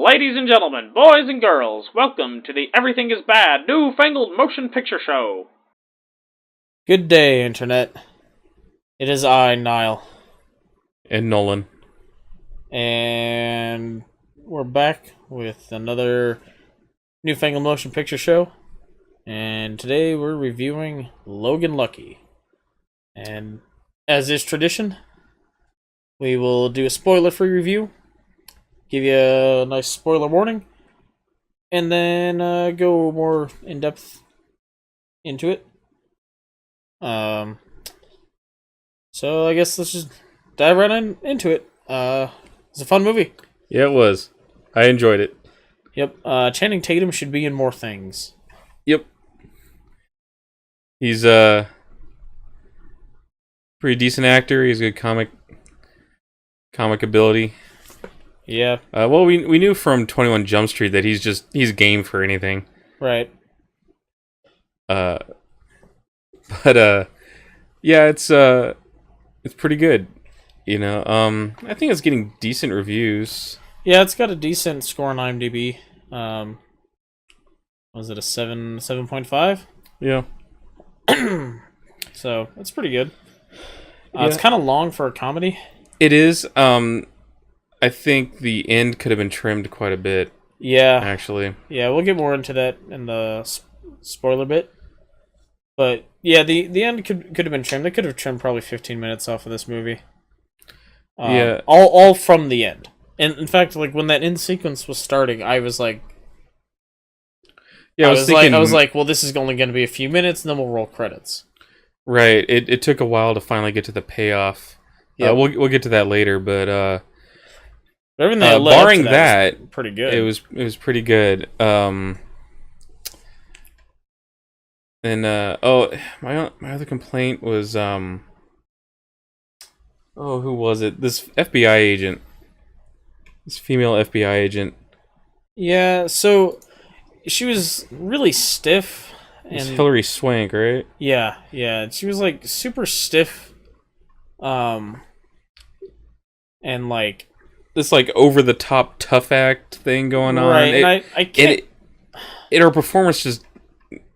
Ladies and gentlemen, boys and girls, welcome to the Everything is Bad new Fangled Motion Picture Show. Good day, Internet. It is I, Niall. And Nolan. And we're back with another newfangled motion picture show. And today we're reviewing Logan Lucky. And as is tradition, we will do a spoiler-free review, give you a nice spoiler warning, and then go more in-depth into it. So I guess let's just dive right into it. It's a fun movie. Yeah, it was. I enjoyed it. Yep. Channing Tatum should be in more things. Yep. He's pretty decent actor. He's a good comic ability. Yeah. Well, we knew from 21 Jump Street that he's game for anything. Right. But yeah, it's pretty good. You know, I think it's getting decent reviews. Yeah, it's got a decent score on IMDb. Was it a 7.5? Yeah. So that's pretty good. Yeah. It's kind of long for a comedy. It is. I think the end could have been trimmed quite a bit. Yeah. Actually. Yeah, we'll get more into that in the spoiler bit. But yeah, the end could have been trimmed. They could have trimmed probably 15 minutes off of this movie. Yeah. All from the end. And in fact, like when that end sequence was starting, I was like, yeah, I was like, well, this is only going to be a few minutes, and then we'll roll credits. Right. It took a while to finally get to the payoff. Yeah. We'll get to that later, but everything that led barring up to that was pretty good. It was pretty good. And my other complaint was who was it? This FBI agent. This female FBI agent. Yeah, so she was really stiff. It's Hilary Swank, right? Yeah. She was like super stiff. And like this like over the top tough act thing going on. Right, and I can't. Her performance just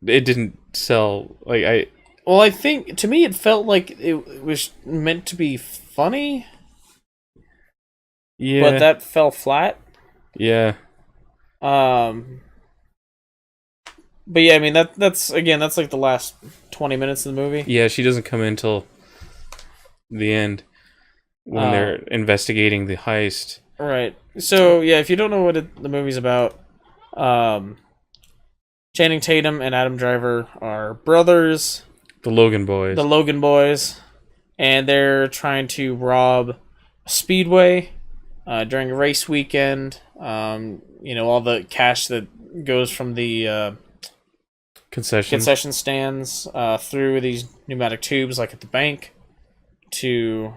it didn't sell. Well, I think to me it felt like it was meant to be funny. Yeah, but that fell flat. Yeah. But yeah, I mean that's like the last 20 minutes of the movie. Yeah, she doesn't come in until the end when they're investigating the heist. Right. So yeah, if you don't know what the movie's about, Channing Tatum and Adam Driver are brothers. The Logan boys. And they're trying to rob a speedway during a race weekend. All the cash that goes from the concession stands through these pneumatic tubes, like at the bank, to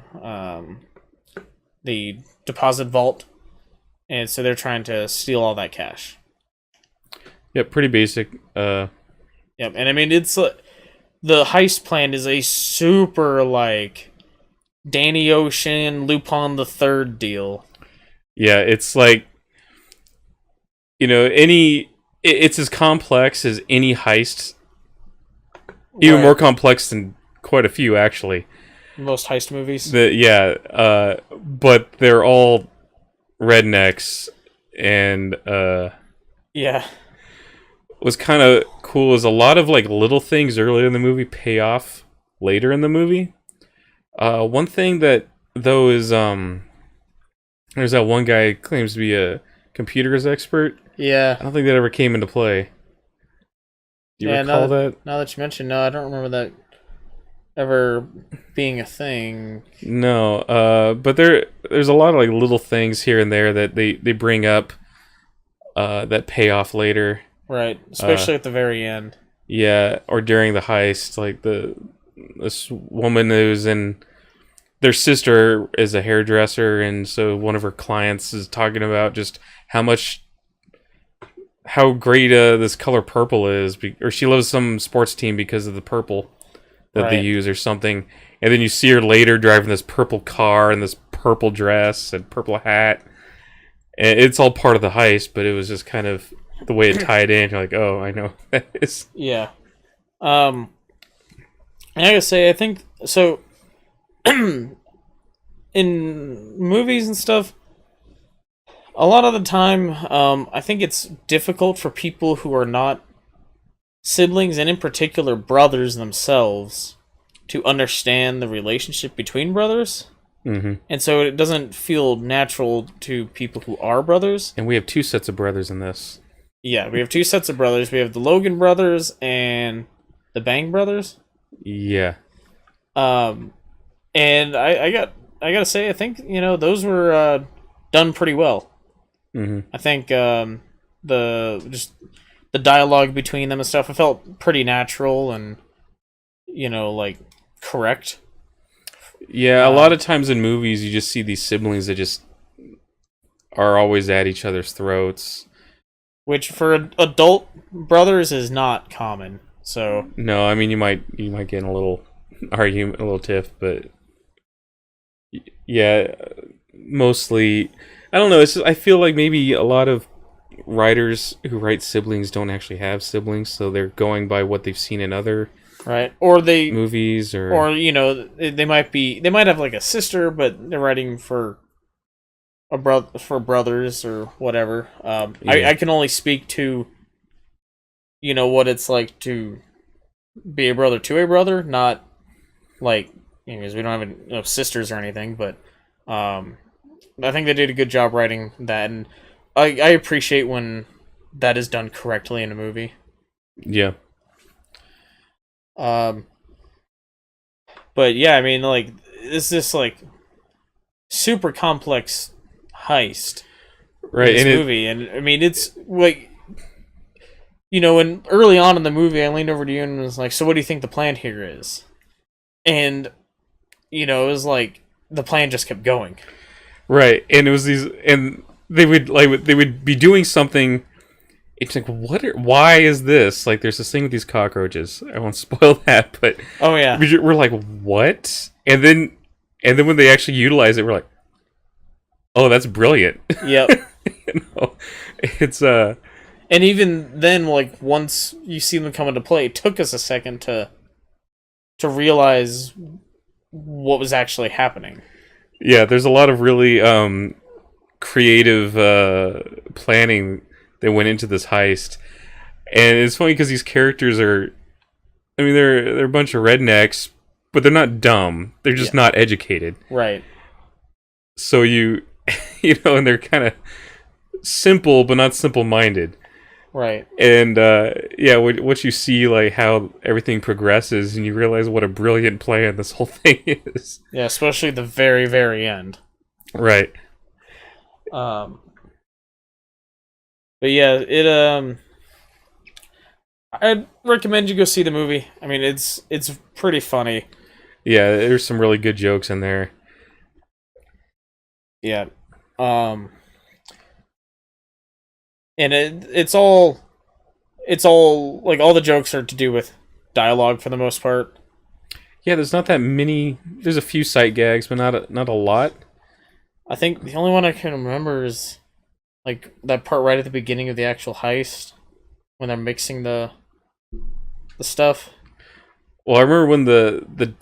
the deposit vault. And so they're trying to steal all that cash. Yep, pretty basic. Yep, and I mean it's the heist plan is a super like Danny Ocean, Lupin the Third deal. Yeah, it's like it's as complex as any heist. Even more complex than quite a few, actually. Most heist movies. But they're all rednecks, and yeah. What's kind of cool is a lot of like little things earlier in the movie pay off later in the movie. One thing that though is there's that one guy who claims to be a computers expert. Yeah. I don't think that ever came into play. Do you recall that? Now that you mention, no, I don't remember that ever being a thing. No, but there's a lot of like little things here and there that they bring up that pay off later. Right, especially at the very end. Yeah, or during the heist, like this woman who's in their sister is a hairdresser, and so one of her clients is talking about just how great this color purple is, or she loves some sports team because of the purple that they use or something. And then you see her later driving this purple car and this purple dress and purple hat. And it's all part of the heist, but it was just kind of the way it tied in. You're like, oh, I know what that is. Yeah. And I gotta say, I think so. In movies and stuff, a lot of the time, I think it's difficult for people who are not siblings, and in particular brothers themselves, to understand the relationship between brothers. Mm-hmm. And so it doesn't feel natural to people who are brothers. And we have 2 sets of brothers in this. Yeah, we have 2 sets of brothers. We have the Logan brothers and the Bang brothers. Yeah. And I gotta say, I think those were done pretty well. Mm-hmm. I think the dialogue between them and stuff, I felt pretty natural and like correct. Yeah, a lot of times in movies you just see these siblings that just are always at each other's throats. Which for adult brothers is not common. So no, I mean you might get in a little argument, a little tiff, but yeah, mostly I don't know. It's just, I feel like maybe a lot of writers who write siblings don't actually have siblings, so they're going by what they've seen in other or they movies, or they might have like a sister, but they're writing for brothers or whatever. Yeah. I can only speak to what it's like to be a brother to a brother, not like because we don't have no sisters or anything, but I think they did a good job writing that, and I appreciate when that is done correctly in a movie. Yeah. But yeah, I mean, like, it's this like super complex heist, right? In this movie, and I mean, it's like, when early on in the movie, I leaned over to you and was like, "So, what do you think the plan here is?" And it was like the plan just kept going. Right, and it was these, and they would be doing something. It's like, why is this? Like, there's this thing with these cockroaches. I won't spoil that, but oh yeah, we're like, what? And then when they actually utilize it, we're like, oh, that's brilliant. Yep. It's and even then, like, once you see them come into play, it took us a second to realize what was actually happening. Yeah, there's a lot of really creative planning that went into this heist, and it's funny because these characters are, I mean, they're a bunch of rednecks, but they're not dumb. They're just not educated. Right. So and they're kind of simple, but not simple-minded. Right. And what you see, like how everything progresses, and you realize what a brilliant plan this whole thing is. Yeah, especially the very, very end. Right. But yeah, I'd recommend you go see the movie. I mean, it's pretty funny. Yeah, there's some really good jokes in there. Yeah. And it's all like all the jokes are to do with dialogue for the most part. Yeah, there's not that many. There's a few sight gags, but not a lot. I think the only one I can remember is like that part right at the beginning of the actual heist when they're mixing the stuff. Well, I remember when the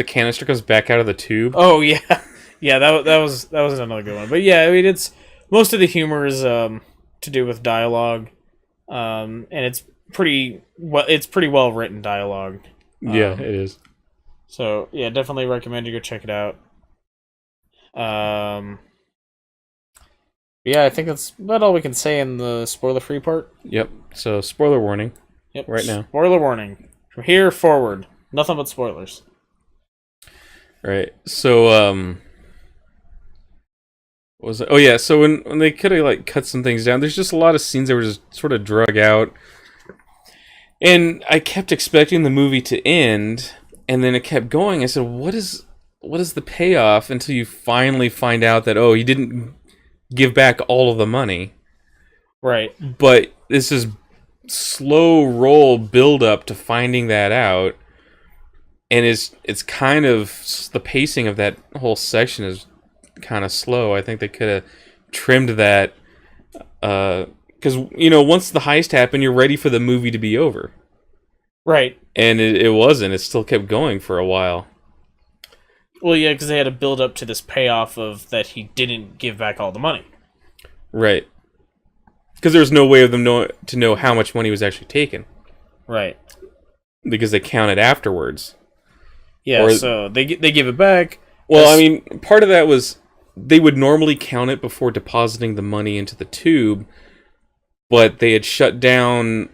canister comes back out of the tube. Oh yeah, yeah. That was another good one. But yeah, I mean, it's most of the humor is to do with dialogue, and it's pretty well written dialogue. Yeah, it is. So yeah, definitely recommend you go check it out. Yeah, I think that's about all we can say in the spoiler-free part. Yep. So spoiler warning. Yep. Right now. Spoiler warning. From here forward, nothing but spoilers. Right. So what was it? Oh yeah. So when they could have like cut some things down, there's just a lot of scenes that were just sort of drug out, and I kept expecting the movie to end, and then it kept going. I said, what is the payoff, until you finally find out that, oh, he didn't give back all of the money. Right. But this is slow roll build up to finding that out, and it's kind of, the pacing of that whole section is kind of slow. I think they could have trimmed that Because, once the heist happened, you're ready for the movie to be over. Right. And it wasn't. It still kept going for a while. Well, yeah, because they had to build up to this payoff of that he didn't give back all the money. Right. Because there was no way of them to know how much money was actually taken. Right. Because they counted afterwards. Yeah, so they give it back. Well, I mean, part of that was they would normally count it before depositing the money into the tube, but they had shut down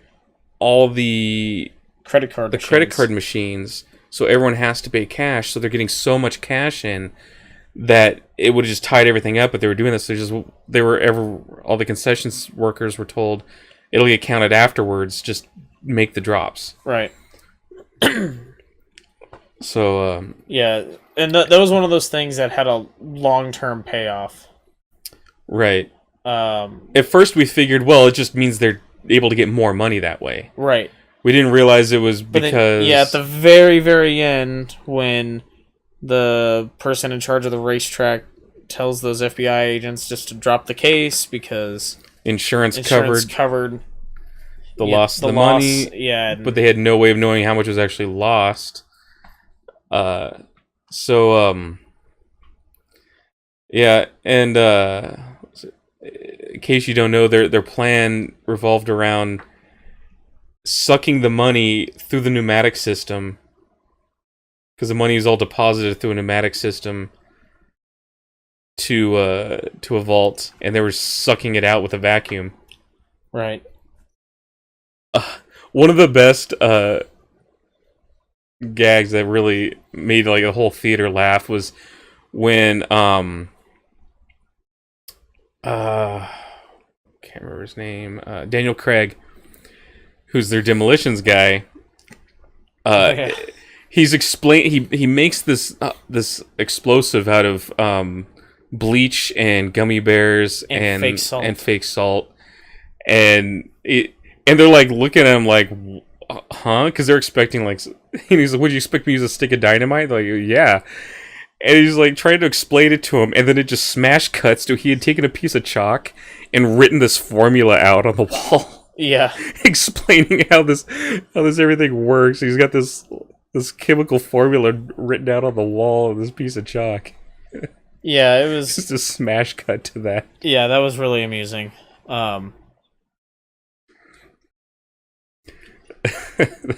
all the credit card machines, so everyone has to pay cash. So they're getting so much cash in that it would have just tied everything up. But they were doing this. All the concessions workers were told it'll get counted afterwards. Just make the drops. Right. So yeah, and that was one of those things that had a long-term payoff. Right. At first we figured, well, it just means they're able to get more money that way. Right. We didn't realize it was because... at the very, very end, when the person in charge of the racetrack tells those FBI agents just to drop the case because... Insurance covered the loss of the money. Yeah. But they had no way of knowing how much was actually lost. Yeah, and in case you don't know, their plan revolved around sucking the money through the pneumatic system, because the money is all deposited through a pneumatic system to a vault, and they were sucking it out with a vacuum. Right. One of the best gags that really made like a whole theater laugh was when can't remember his name, Daniel Craig, who's their demolitions guy. He's he makes this explosive out of bleach and gummy bears and fake salt, and they're like looking at him like, huh? Because they're expecting like, and he's like, "Would you expect me to use a stick of dynamite?" They're like, yeah. And he's like trying to explain it to him, and then it just smash cuts to he had taken a piece of chalk and written this formula out on the wall. Yeah, explaining how this everything works. He's got this chemical formula written out on the wall of this piece of chalk. Yeah, it was just a smash cut to that. Yeah, that was really amusing.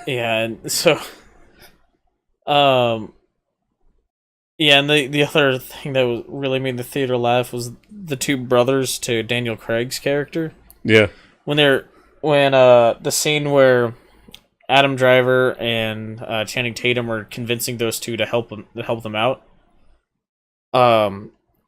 Yeah, and so, yeah, and the other thing that really made the theater laugh was the two brothers to Daniel Craig's character. Yeah, when the scene where Adam Driver and Channing Tatum are convincing those two to help them out.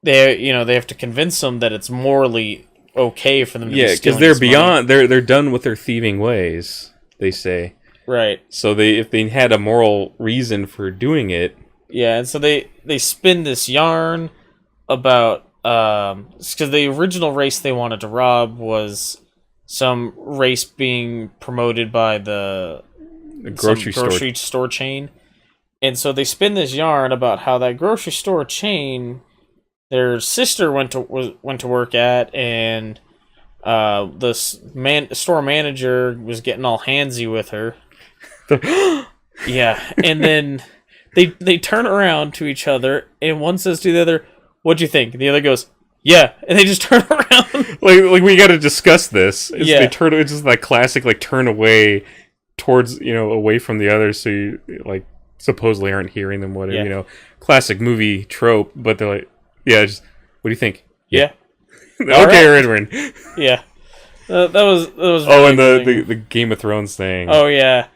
They have to convince them that it's morally okay for them to be stealing because they're done with their thieving ways, they say. Right. So if they had a moral reason for doing it. Yeah, and so they spin this yarn about because the original race they wanted to rob was some race being promoted by the grocery store chain. And so they spin this yarn about how that grocery store chain their sister went to work at, and the store manager was getting all handsy with her. Yeah, and then they turn around to each other, and one says to the other, "What'd you think?" And the other goes, "Yeah," and they just turn around. like we got to discuss this. It's It's just that classic like turn away towards away from the other, so you like supposedly aren't hearing them. Whatever classic movie trope. But they're like, "Yeah, just what do you think?" Yeah. Okay, Redmond. Yeah. That was. Really and the Game of Thrones thing. Oh yeah.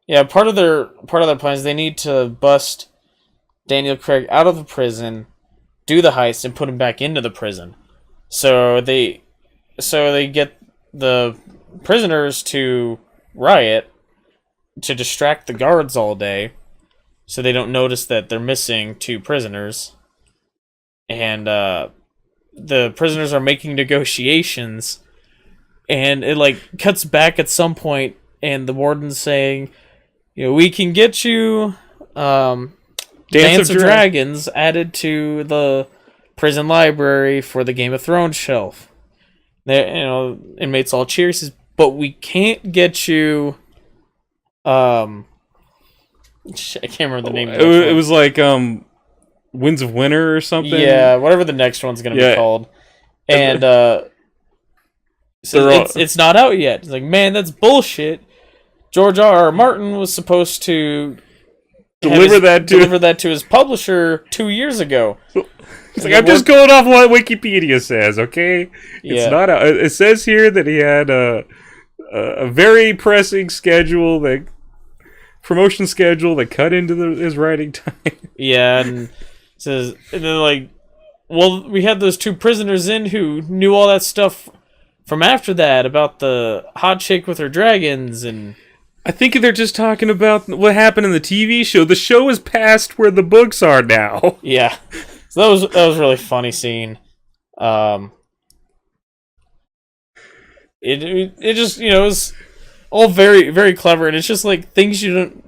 Yeah, part of their plan is they need to bust Daniel Craig out of the prison, do the heist, and put him back into the prison. So they get the prisoners to riot to distract the guards all day, so they don't notice that they're missing two prisoners. And the prisoners are making negotiations, and it like cuts back at some point, and the warden's saying, we can get you Dance of Dragons added to the prison library for the Game of Thrones shelf. Inmates all cheer. He says, but we can't get you. I can't remember the name. It was like Winds of Winter or something. Yeah, whatever the next one's gonna be called. And so it's not out yet. It's like, man, that's bullshit. George R. Martin was supposed to deliver that to his publisher 2 years ago. It's like, I'm just going off what Wikipedia says, okay? Yeah. It's not out. It says here that he had a very pressing promotion schedule that cut into his writing time. Yeah, and says, and then like, well, we had those 2 prisoners in who knew all that stuff from after that about the hot chick with her dragons, and I think they're just talking about what happened in the TV show. The show is past where the books are now. Yeah, so that was a really funny scene. It just, it was all very, very clever, and it's just like things you don't,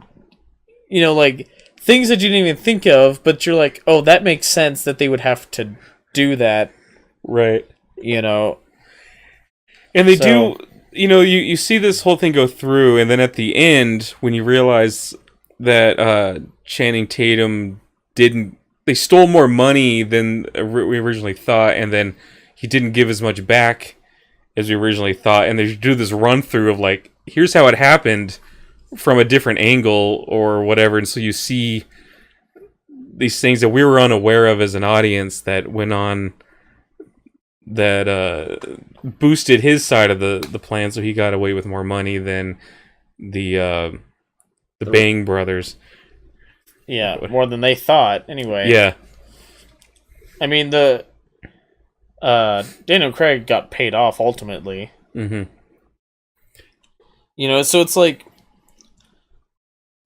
like things that you didn't even think of, but you're like, oh, that makes sense that they would have to do that, right? And they do. You see this whole thing go through, and then at the end, when you realize that Channing Tatum they stole more money than we originally thought, and then he didn't give as much back as we originally thought, and they do this run through of like, here's how it happened from a different angle or whatever, and so you see these things that we were unaware of as an audience that went on, that boosted his side of the plan, so he got away with more money than the Bang brothers. Yeah, more than they thought, anyway. Yeah. I mean, the Daniel Craig got paid off ultimately. Mm-hmm. So it's like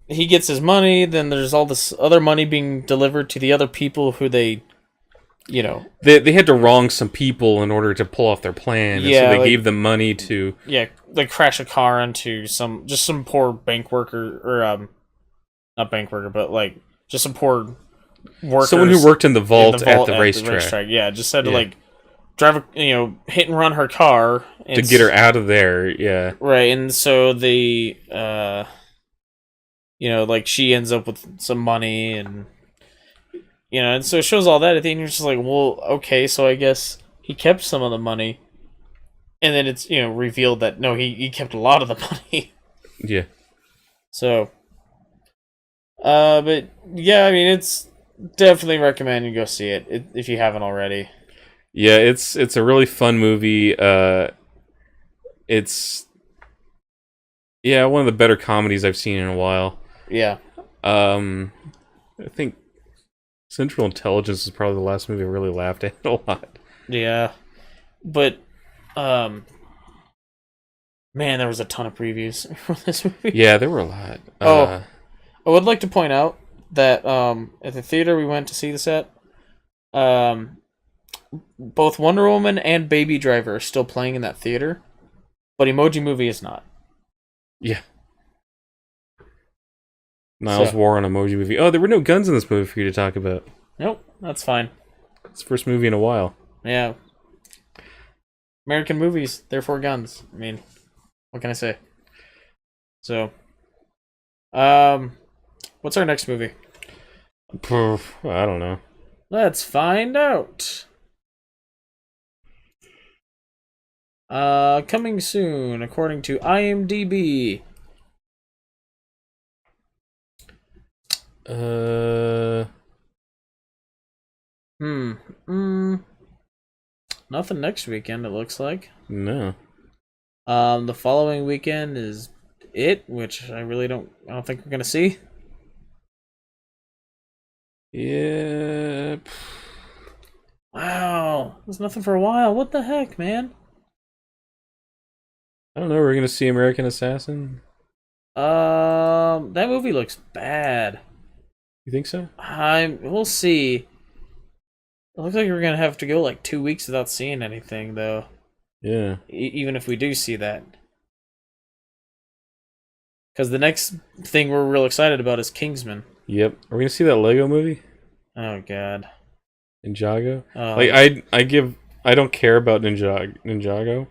he gets his money, then there's all this other money being delivered to the other people who they had to wrong some people in order to pull off their plan. Yeah, and so they gave them money to... Yeah, they crash a car into some poor bank worker, or not bank worker, but like just some poor workers. Someone who worked in the vault at the racetrack. Yeah, just had to like drive, hit and run her car to get her out of there. Yeah, right. And so they, like she ends up with some money, and and so it shows all that at the end. You're just like, well, okay, so I guess he kept some of the money, and then it's revealed that no, he kept a lot of the money. Yeah. So, but yeah, I mean, it's definitely recommend you go see it if you haven't already. Yeah, it's a really fun movie. It's one of the better comedies I've seen in a while. Yeah. I think Central Intelligence is probably the last movie I really laughed at a lot. Yeah. But man, there was a ton of previews for this movie. Yeah, there were a lot. I would like to point out that at the theater we went to see this at, both Wonder Woman and Baby Driver are still playing in that theater, but Emoji Movie is not. Yeah. Niall's War on Emoji Movie. Oh, there were no guns in this movie for you to talk about. Nope, that's fine. It's the first movie in a while. Yeah. American movies, therefore guns. I mean, what can I say? So, what's our next movie? I don't know. Let's find out. Coming soon, according to IMDb. Nothing next weekend, it looks like. No. The following weekend is It, which I don't think we're gonna see. Yeah. Wow. There's nothing for a while. What the heck, man? I don't know, we're gonna see American Assassin? That movie looks bad. You think so? We'll see. It looks like we're gonna have to go like 2 weeks without seeing anything, though. Yeah. Even if we do see that. Because the next thing we're real excited about is Kingsman. Yep. Are we gonna see that Lego movie? Oh, God. Ninjago? Like, I give I don't care about Ninjago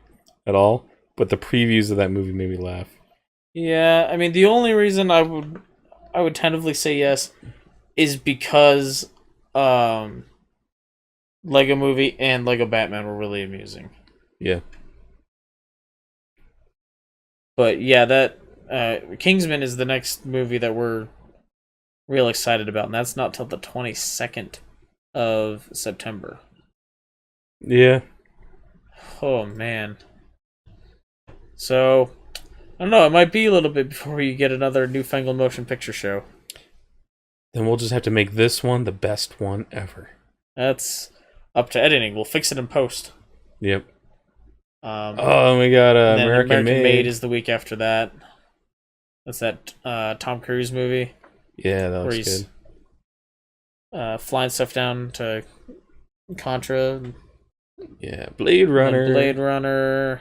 at all, but the previews of that movie made me laugh. Yeah, I mean, the only reason I would tentatively say yes is because Lego Movie and Lego Batman were really amusing. Yeah. But yeah, that Kingsman is the next movie that we're real excited about, and that's not till the 22nd of September. Yeah. Oh man. So I don't know, it might be a little bit before you get another newfangled motion picture show. Then we'll just have to make this one the best one ever. That's up to editing. We'll fix it in post. Yep. We got American Made is the week after that. That's that Tom Cruise movie. Yeah, that was good. Flying stuff down to Contra. Yeah, Blade Runner.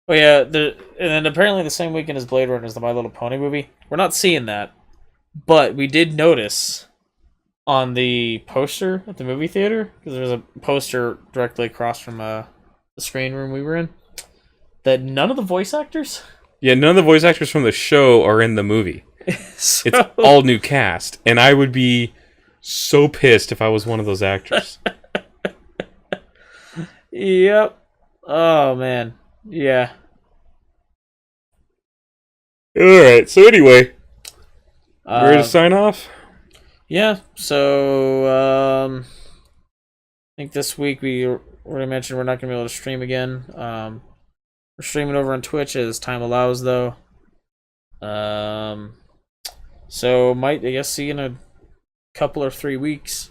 Oh yeah, and then apparently the same weekend as Blade Runner is the My Little Pony movie. We're not seeing that, but we did notice on the poster at the movie theater, because there was a poster directly across from the screen room we were in, that none of the voice actors... Yeah, none of the voice actors from the show are in the movie. So... It's all new cast, and I would be so pissed if I was one of those actors. Yep. Oh, man. Yeah. Alright, so anyway, ready to sign off? Yeah, so I think this week we already mentioned we're not going to be able to stream again. We're streaming over on Twitch as time allows, though. So might, I guess, see you in a couple or 3 weeks.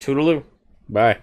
Toodaloo. Bye.